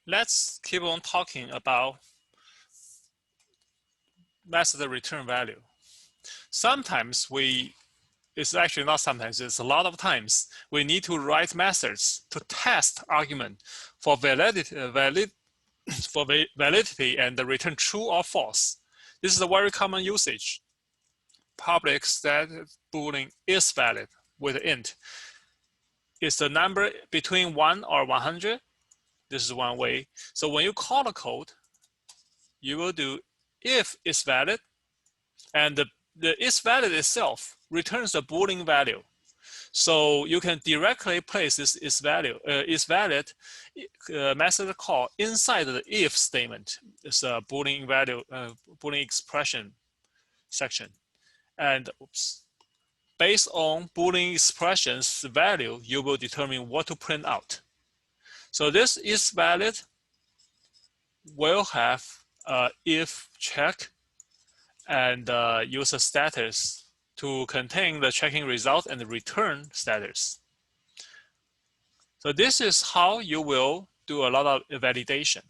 Let's keep on talking about method return value. Sometimes it's actually not sometimes, it's a lot of times, we need to write methods to test argument for validity, and return true or false. This is a very common usage. Public static boolean is valid with int. Is the number between 1 or 100? This is one way. So when you call the code, you will do if is valid, and the is valid itself returns the Boolean value. So you can directly place this is valid method call inside the if statement. It's a Boolean value, Boolean expression section. And based on Boolean expressions value, you will determine what to print out. So this is valid will have if check and user status to contain the checking result and the return status. So this is how you will do a lot of validation.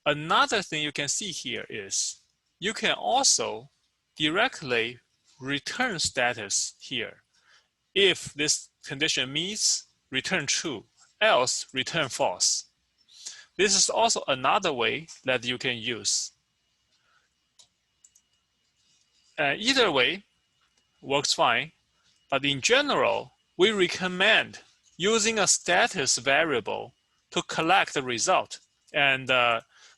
Another thing you can see here is you can also directly return status here. If this condition meets, return true, else return false. This is also another way that you can use. Either way works fine, but in general, we recommend using a status variable to collect the result and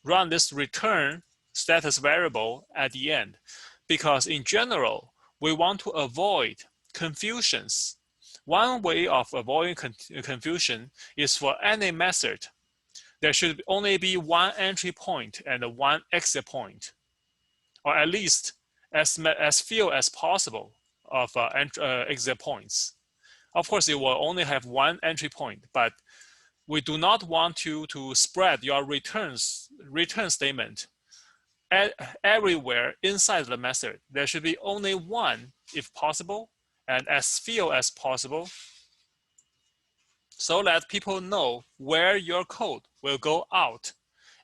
run this return status variable at the end, because in general, we want to avoid confusions. One way of avoiding confusion is for any method, there should only be one entry point and one exit point, or at least as few as possible of exit points. Of course, it will only have one entry point, but we do not want you to spread your return statement everywhere inside the method. There should be only one if possible, and as few as possible, so that people know where your code will go out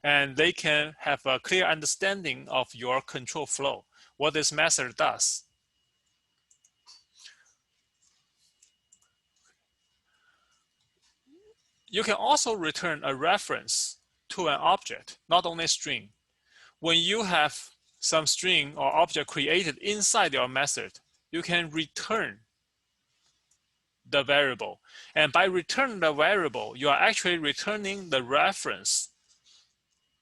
and they can have a clear understanding of your control flow, what this method does. You can also return a reference to an object, not only string. When you have some string or object created inside your method, you can return the variable. And by returning the variable, you are actually returning the reference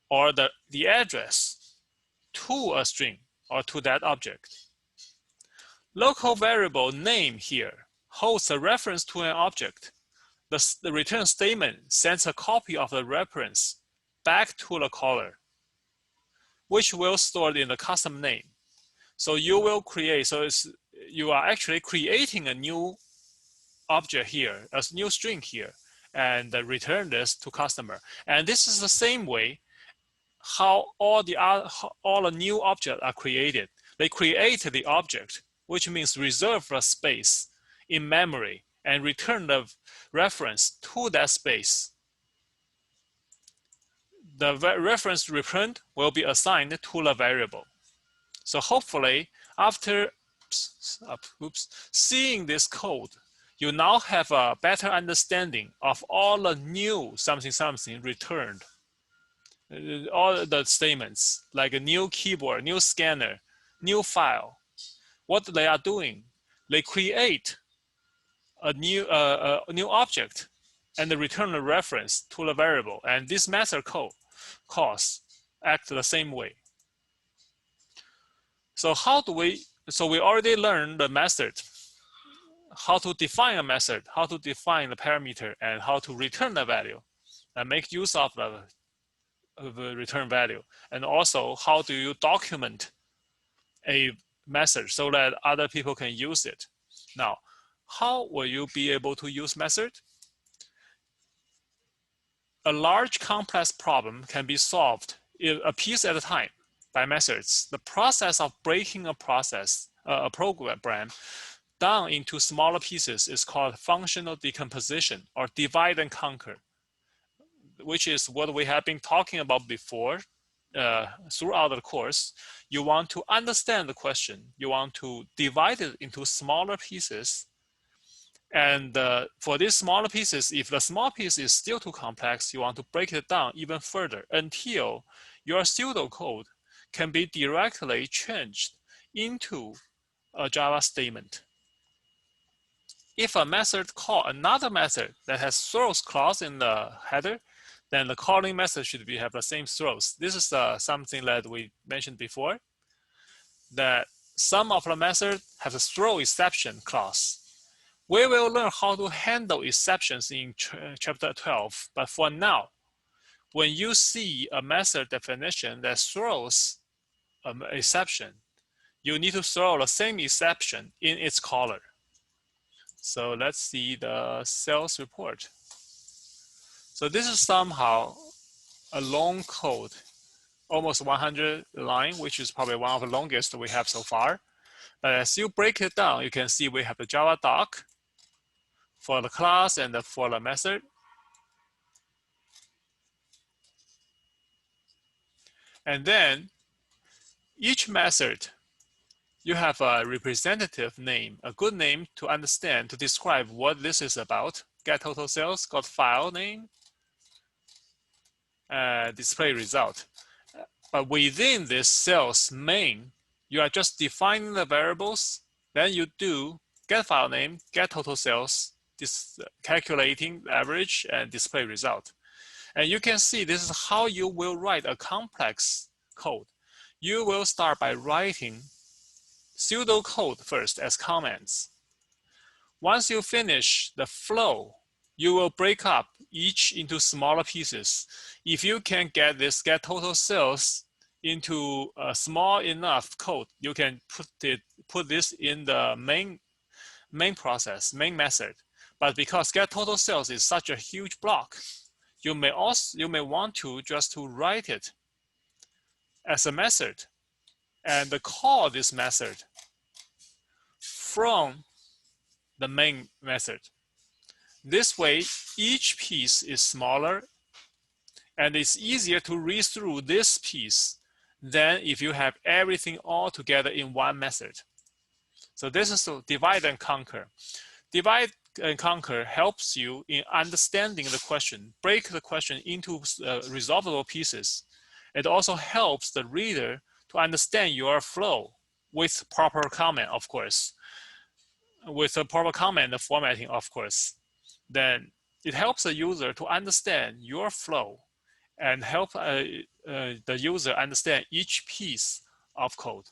or the address to a string or to that object. Local variable name here holds a reference to an object. The return statement sends a copy of the reference back to the caller, which will store in the custom name. So you will create, you are actually creating a new object here, a new string here, and return this to customer. And this is the same way how all the new objects are created. They create the object, which means reserve a space in memory and return the reference to that space. The reference returned will be assigned to the variable. So hopefully, after seeing this code, you now have a better understanding of all the new something returned. All the statements, like a new keyboard, new scanner, new file. What they are doing, they create a new object and return a reference to the variable. And this method calls act the same way. So we already learned the method, how to define a method, how to define the parameter, and how to return the value and make use of the return value. And also, how do you document a method so that other people can use it? Now, how will you be able to use method? A large complex problem can be solved a piece at a time by methods. The process of breaking a program down into smaller pieces is called functional decomposition or divide and conquer. which is what we have been talking about before throughout the course. You want to understand the question. You want to divide it into smaller pieces. And for these smaller pieces, if the small piece is still too complex, you want to break it down even further until your pseudocode can be directly changed into a Java statement. If a method call another method that has throws clause in the header, then the calling method should have the same throws. This is something that we mentioned before, that some of the methods have a throw exception clause. We will learn how to handle exceptions in chapter 12, but for now, when you see a method definition that throws an exception, you need to throw the same exception in its caller. So let's see the sales report. So this is somehow a long code, almost 100 line, which is probably one of the longest we have so far. But as you break it down, you can see we have the Java doc for the class and for the method. And then each method, you have a representative name, a good name to understand, to describe what this is about. Get total sales, got file name, display result. But within this sales main, you are just defining the variables. Then you do get file name, get total sales, calculating average and display result. And you can see this is how you will write a complex code. You will start by writing pseudocode first as comments. Once you finish the flow, you will break up each into smaller pieces. If you can get this get total sales into a small enough code, you can put this in the main process, main method. But because get total sales is such a huge block, you may want to just to write it as a method and call this method from the main method. This way, each piece is smaller and it's easier to read through this piece than if you have everything all together in one method. So this is to divide and conquer. Divide and conquer helps you in understanding the question, break the question into resolvable pieces. It also helps the reader to understand your flow with proper comment, of course. With a proper comment and formatting, of course. Then it helps the user to understand your flow and help the user understand each piece of code.